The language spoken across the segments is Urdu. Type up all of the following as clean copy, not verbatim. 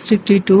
62।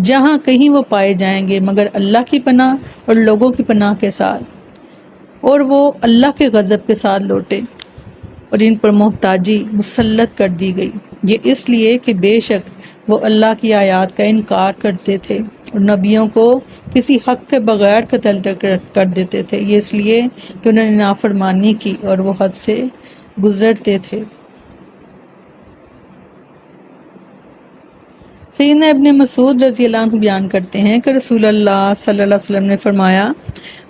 جہاں کہیں وہ پائے جائیں گے مگر اللہ کی پناہ اور لوگوں کی پناہ کے ساتھ، اور وہ اللہ کے غضب کے ساتھ لوٹے، اور ان پر محتاجی مسلط کر دی گئی، یہ اس لیے کہ بے شک وہ اللہ کی آیات کا انکار کرتے تھے اور نبیوں کو کسی حق کے بغیر قتل کر دیتے تھے، یہ اس لیے کہ انہوں نے نافرمانی کی اور وہ حد سے گزرتے تھے۔ سیدنا ابن مسعود رضی اللہ عنہ بیان کرتے ہیں کہ رسول اللہ صلی اللہ علیہ وسلم نے فرمایا،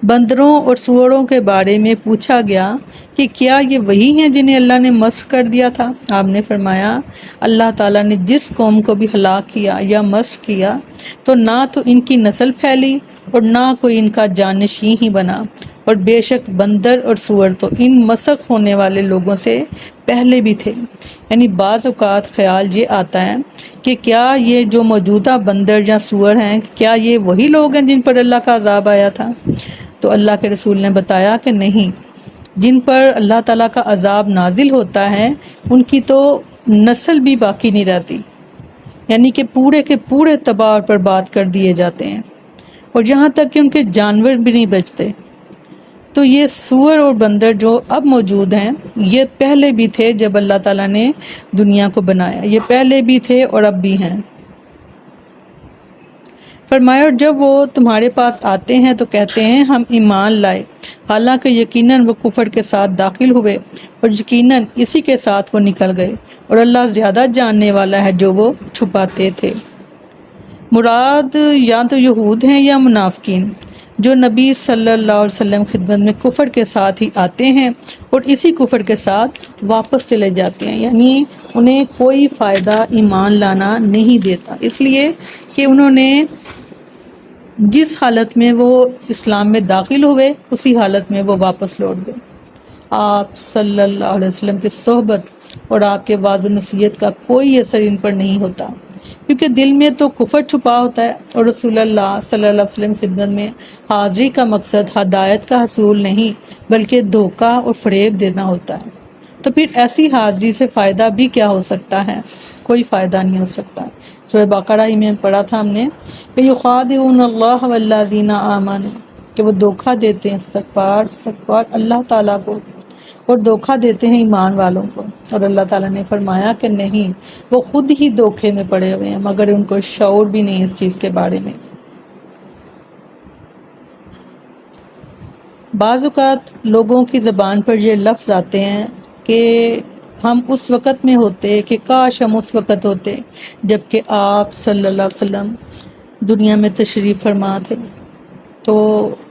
بندروں اور سؤروں کے بارے میں پوچھا گیا کہ کیا یہ وہی ہیں جنہیں اللہ نے مسخ کر دیا تھا؟ آپ نے فرمایا، اللہ تعالیٰ نے جس قوم کو بھی ہلاک کیا یا مسخ کیا تو نہ تو ان کی نسل پھیلی اور نہ کوئی ان کا جانشین ہی بنا، اور بے شک بندر اور سؤر تو ان مسخ ہونے والے لوگوں سے پہلے بھی تھے۔ یعنی بعض اوقات خیال یہ آتا ہے کہ کیا یہ جو موجودہ بندر یا سؤر ہیں، کیا یہ وہی لوگ ہیں جن پر اللہ کا عذاب آیا تھا؟ تو اللہ کے رسول نے بتایا کہ نہیں، جن پر اللہ تعالیٰ کا عذاب نازل ہوتا ہے ان کی تو نسل بھی باقی نہیں رہتی، یعنی کہ پورے کے پورے تباہ اور برباد کر دیے جاتے ہیں، اور یہاں تک کہ ان کے جانور بھی نہیں بچتے۔ تو یہ سؤر اور بندر جو اب موجود ہیں یہ پہلے بھی تھے جب اللہ تعالیٰ نے دنیا کو بنایا، یہ پہلے بھی تھے اور اب بھی ہیں۔ فرمایا، اور جب وہ تمہارے پاس آتے ہیں تو کہتے ہیں ہم ایمان لائے، حالانکہ یقیناً وہ کفر کے ساتھ داخل ہوئے اور یقیناً اسی کے ساتھ وہ نکل گئے، اور اللہ زیادہ جاننے والا ہے جو وہ چھپاتے تھے۔ مراد یا تو یہود ہیں یا منافقین جو نبی صلی اللہ علیہ وسلم خدمت میں کفر کے ساتھ ہی آتے ہیں اور اسی کفر کے ساتھ واپس چلے جاتے ہیں، یعنی انہیں کوئی فائدہ ایمان لانا نہیں دیتا، اس لیے کہ انہوں نے جس حالت میں وہ اسلام میں داخل ہوئے اسی حالت میں وہ واپس لوٹ گئے۔ آپ صلی اللہ علیہ وسلم کی صحبت اور آپ کے وعظ و نصیحت کا کوئی اثر ان پر نہیں ہوتا، کیونکہ دل میں تو کفر چھپا ہوتا ہے، اور رسول اللہ صلی اللہ علیہ وسلم خدمت میں حاضری کا مقصد ہدایت کا حصول نہیں بلکہ دھوکہ اور فریب دینا ہوتا ہے، تو پھر ایسی حاضری سے فائدہ بھی کیا ہو سکتا ہے؟ کوئی فائدہ نہیں ہو سکتا۔ سورہ بقرہ ہی میں پڑھا تھا ہم نے کہ یخادعون اللہ والذین آمنوا، کہ وہ دھوکہ دیتے ہیں، استغفار اللہ تعالیٰ کو، اور دھوکہ دیتے ہیں ایمان والوں کو، اور اللہ تعالیٰ نے فرمایا کہ نہیں، وہ خود ہی دھوکے میں پڑے ہوئے ہیں مگر ان کو شعور بھی نہیں اس چیز کے بارے میں۔ بعض اوقات لوگوں کی زبان پر یہ لفظ آتے ہیں کہ ہم اس وقت میں ہوتے، کہ کاش ہم اس وقت ہوتے جب کہ آپ صلی اللہ علیہ وسلم دنیا میں تشریف فرما تھے۔ تو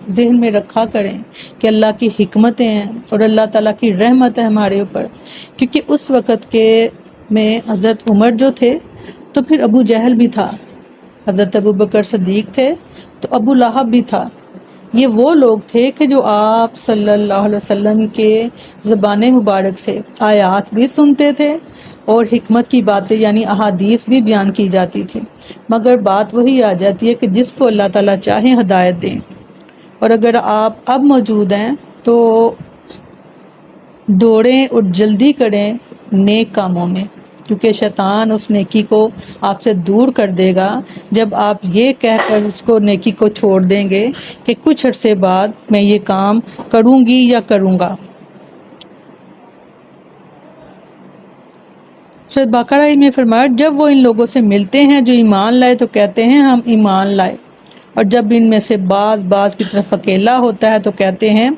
ذہن میں رکھا کریں کہ اللہ کی حکمتیں ہیں اور اللہ تعالیٰ کی رحمت ہے ہمارے اوپر، کیونکہ اس وقت کے میں حضرت عمر جو تھے تو پھر ابو جہل بھی تھا، حضرت ابو بکر صدیق تھے تو ابو لہب بھی تھا۔ یہ وہ لوگ تھے کہ جو آپ صلی اللہ علیہ وسلم کے زبان مبارک سے آیات بھی سنتے تھے اور حکمت کی باتیں یعنی احادیث بھی بیان کی جاتی تھی، مگر بات وہی آ جاتی ہے کہ جس کو اللہ تعالیٰ چاہے ہدایت دیں، اور اگر آپ اب موجود ہیں تو دوڑیں اور جلدی کریں نیک کاموں میں، کیونکہ شیطان اس نیکی کو آپ سے دور کر دے گا جب آپ یہ کہہ کر اس کو نیکی کو چھوڑ دیں گے کہ کچھ عرصے بعد میں یہ کام کروں گی یا کروں گا۔ سورۃ بقرہ میں فرمایا، جب وہ ان لوگوں سے ملتے ہیں جو ایمان لائے تو کہتے ہیں ہم ایمان لائے، اور جب ان میں سے بعض کی طرف اکیلا ہوتا ہے تو کہتے ہیں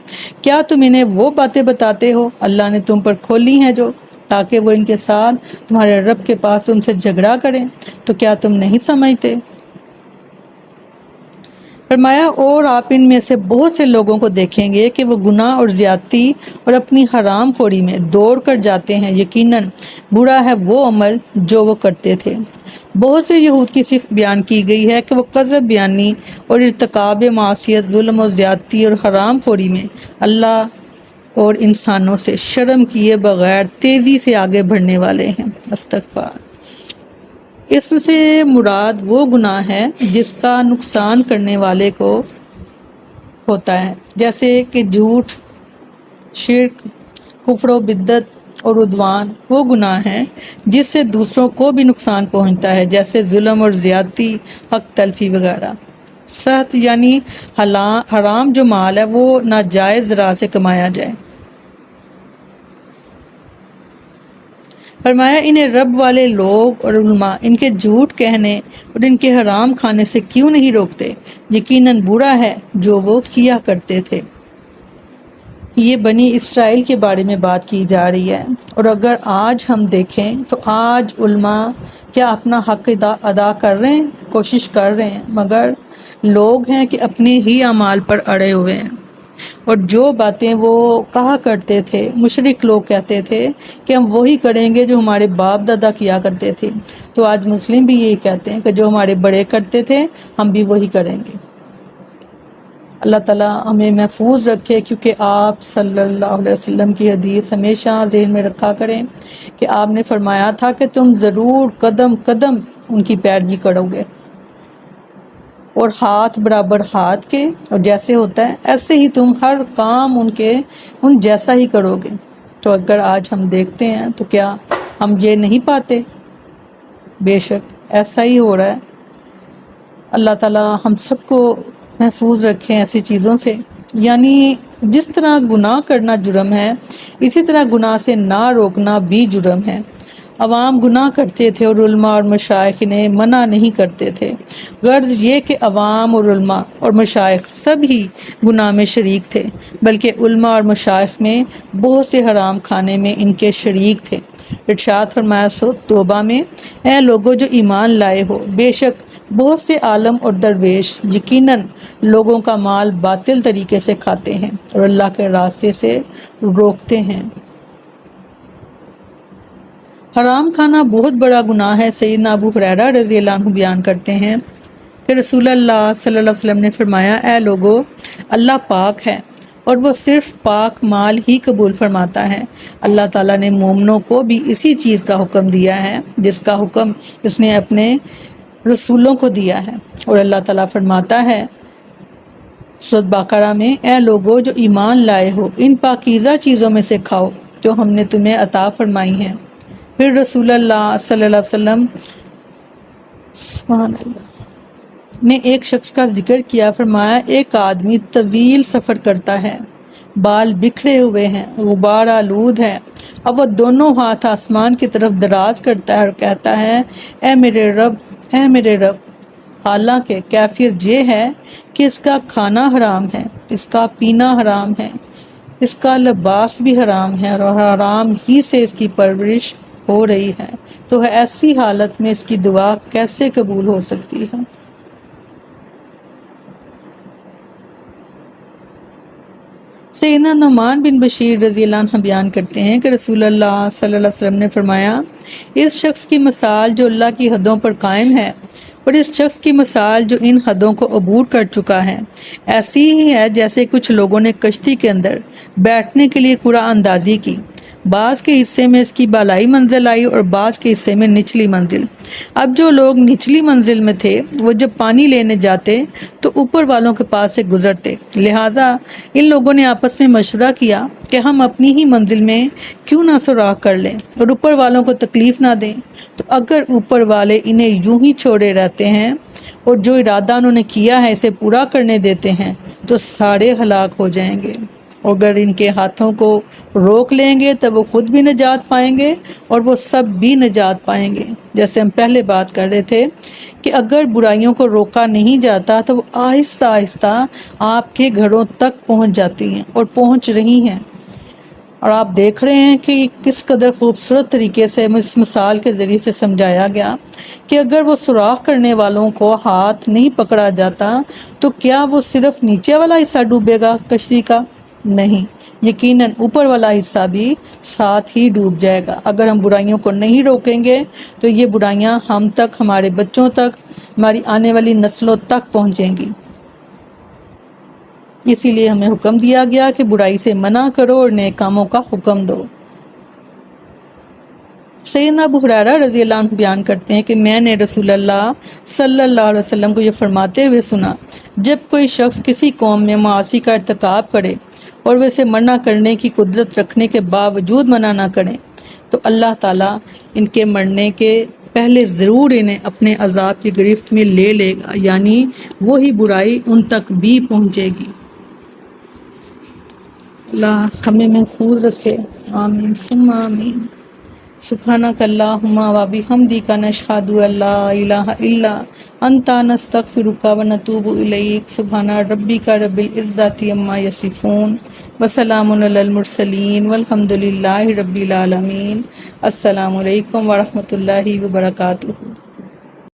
کیا تم انہیں وہ باتیں بتاتے ہو اللہ نے تم پر کھولی ہیں جو، تاکہ وہ ان کے ساتھ تمہارے رب کے پاس ان سے جھگڑا کریں، تو کیا تم نہیں سمجھتے؟ فرمایا، اور آپ ان میں سے بہت سے لوگوں کو دیکھیں گے کہ وہ گناہ اور زیادتی اور اپنی حرام خوری میں دوڑ کر جاتے ہیں، یقیناً برا ہے وہ عمل جو وہ کرتے تھے۔ بہت سے یہود کی صفت بیان کی گئی ہے کہ وہ قذف بیانی اور ارتکاب معصیت، ظلم و زیادتی اور حرام خوری میں اللہ اور انسانوں سے شرم کیے بغیر تیزی سے آگے بڑھنے والے ہیں۔ استغفار۔ اس میں سے مراد وہ گناہ ہے جس کا نقصان کرنے والے کو ہوتا ہے، جیسے کہ جھوٹ، شرک، کفر و بدعت اور عدوان وہ گناہ ہیں جس سے دوسروں کو بھی نقصان پہنچتا ہے، جیسے ظلم اور زیادتی، حق تلفی وغیرہ۔ سخت یعنی حرام جو مال ہے وہ ناجائز ذرا سے کمایا جائے۔ فرمایا انہیں رب والے لوگ اور علماء ان کے جھوٹ کہنے اور ان کے حرام کھانے سے کیوں نہیں روکتے؟ یقیناً برا ہے جو وہ کیا کرتے تھے۔ یہ بنی اسرائیل کے بارے میں بات کی جا رہی ہے، اور اگر آج ہم دیکھیں تو آج علماء کیا اپنا حق ادا کر رہے ہیں؟ کوشش کر رہے ہیں، مگر لوگ ہیں کہ اپنے ہی اعمال پر اڑے ہوئے ہیں، اور جو باتیں وہ کہا کرتے تھے، مشرک لوگ کہتے تھے کہ ہم وہی کریں گے جو ہمارے باپ دادا کیا کرتے تھے، تو آج مسلم بھی یہی کہتے ہیں کہ جو ہمارے بڑے کرتے تھے ہم بھی وہی کریں گے۔ اللہ تعالیٰ ہمیں محفوظ رکھے، کیونکہ آپ صلی اللہ علیہ وسلم کی حدیث ہمیشہ ذہن میں رکھا کریں کہ آپ نے فرمایا تھا کہ تم ضرور قدم قدم ان کی پیروی کرو گے، اور ہاتھ برابر ہاتھ کے، اور جیسے ہوتا ہے ایسے ہی تم ہر کام ان جیسا ہی کرو گے۔ تو اگر آج ہم دیکھتے ہیں تو کیا ہم یہ نہیں پاتے؟ بے شک ایسا ہی ہو رہا ہے۔ اللہ تعالیٰ ہم سب کو محفوظ رکھیں ایسی چیزوں سے۔ یعنی جس طرح گناہ کرنا جرم ہے، اسی طرح گناہ سے نہ روکنا بھی جرم ہے۔ عوام گناہ کرتے تھے اور علماء اور مشائخ انہیں منع نہیں کرتے تھے۔ غرض یہ کہ عوام اور علماء اور مشائخ سب ہی گناہ میں شریک تھے، بلکہ علماء اور مشائخ میں بہت سے حرام کھانے میں ان کے شریک تھے۔ ارشاد فرمایا سورۃ توبہ میں، اے لوگو جو ایمان لائے ہو، بے شک بہت سے عالم اور درویش یقیناً لوگوں کا مال باطل طریقے سے کھاتے ہیں اور اللہ کے راستے سے روکتے ہیں۔ حرام کھانا بہت بڑا گناہ ہے۔ سیدنا ابو ہریرہ رضی اللہ عنہ بیان کرتے ہیں کہ رسول اللہ صلی اللہ علیہ وسلم نے فرمایا، اے لوگو، اللہ پاک ہے اور وہ صرف پاک مال ہی قبول فرماتا ہے۔ اللہ تعالیٰ نے مومنوں کو بھی اسی چیز کا حکم دیا ہے جس کا حکم اس نے اپنے رسولوں کو دیا ہے، اور اللہ تعالیٰ فرماتا ہے سورۃ بقرہ میں، اے لوگو جو ایمان لائے ہو، ان پاکیزہ چیزوں میں سے کھاؤ جو ہم نے تمہیں عطا فرمائی ہیں۔ پھر رسول اللہ صلی اللہ علیہ وسلم سبحان اللہ نے ایک شخص کا ذکر کیا، فرمایا ایک آدمی طویل سفر کرتا ہے، بال بکھرے ہوئے ہیں، غبار آلود ہے، اب وہ دونوں ہاتھ آسمان کی طرف دراز کرتا ہے اور کہتا ہے، اے میرے رب، اے میرے رب، حالانکہ کیفیت یہ ہے کہ اس کا کھانا حرام ہے، اس کا پینا حرام ہے، اس کا لباس بھی حرام ہے، اور حرام ہی سے اس کی پرورش ہو رہی ہے، تو ایسی حالت میں اس کی دعا کیسے قبول ہو سکتی ہے؟ سیدنا نعمان بن بشیر رضی اللہ عنہ بیان کرتے ہیں کہ رسول اللہ صلی اللہ علیہ وسلم نے فرمایا، اس شخص کی مثال جو اللہ کی حدوں پر قائم ہے اور اس شخص کی مثال جو ان حدوں کو عبور کر چکا ہے ایسی ہی ہے جیسے کچھ لوگوں نے کشتی کے اندر بیٹھنے کے لیے قرعہ اندازی کی، بعض کے حصے میں اس کی بالائی منزل آئی اور بعض کے حصے میں نچلی منزل۔ اب جو لوگ نچلی منزل میں تھے وہ جب پانی لینے جاتے تو اوپر والوں کے پاس سے گزرتے، لہٰذا ان لوگوں نے آپس میں مشورہ کیا کہ ہم اپنی ہی منزل میں کیوں نہ سوراخ کر لیں اور اوپر والوں کو تکلیف نہ دیں، تو اگر اوپر والے انہیں یوں ہی چھوڑے رہتے ہیں اور جو ارادہ انہوں نے کیا ہے اسے پورا کرنے دیتے ہیں تو سارے ہلاک ہو جائیں گے، اور اگر ان کے ہاتھوں کو روک لیں گے تو وہ خود بھی نجات پائیں گے اور وہ سب بھی نجات پائیں گے۔ جیسے ہم پہلے بات کر رہے تھے کہ اگر برائیوں کو روکا نہیں جاتا تو وہ آہستہ آہستہ آپ کے گھروں تک پہنچ جاتی ہیں اور پہنچ رہی ہیں، اور آپ دیکھ رہے ہیں کہ کس قدر خوبصورت طریقے سے اس مثال کے ذریعے سے سمجھایا گیا کہ اگر وہ سوراخ کرنے والوں کو ہاتھ نہیں پکڑا جاتا تو کیا وہ صرف نیچے والا حصہ ڈوبے گا کشتی کا؟ نہیں، یقیناً اوپر والا حصہ بھی ساتھ ہی ڈوب جائے گا۔ اگر ہم برائیوں کو نہیں روکیں گے تو یہ برائیاں ہم تک، ہمارے بچوں تک، ہماری آنے والی نسلوں تک پہنچیں گی۔ اسی لیے ہمیں حکم دیا گیا کہ برائی سے منع کرو اور نیک کاموں کا حکم دو۔ سیدنا ابو ہریرہ رضی اللہ عنہ بیان کرتے ہیں کہ میں نے رسول اللہ صلی اللہ علیہ وسلم کو یہ فرماتے ہوئے سنا، جب کوئی شخص کسی قوم میں معاصی کا ارتکاب کرے اور وہ اسے منع کرنے کی قدرت رکھنے کے باوجود منع نہ کرے تو اللہ تعالیٰ ان کے مرنے کے پہلے ضرور انہیں اپنے عذاب کی گرفت میں لے لے گا، یعنی وہی برائی ان تک بھی پہنچے گی۔ اللہ ہمیں محفوظ رکھے، آمین ثم آمین۔ سبحانک اللہم و بحمدک نشہد ان لا الہ الا انت نستغفرک و نتوب الیک۔ سبحان ربک رب العزۃ عما یصفون وسلام علی المرسلین والحمد للہ رب العالمین۔ السلام علیکم ورحمۃ اللہ وبرکاتہ۔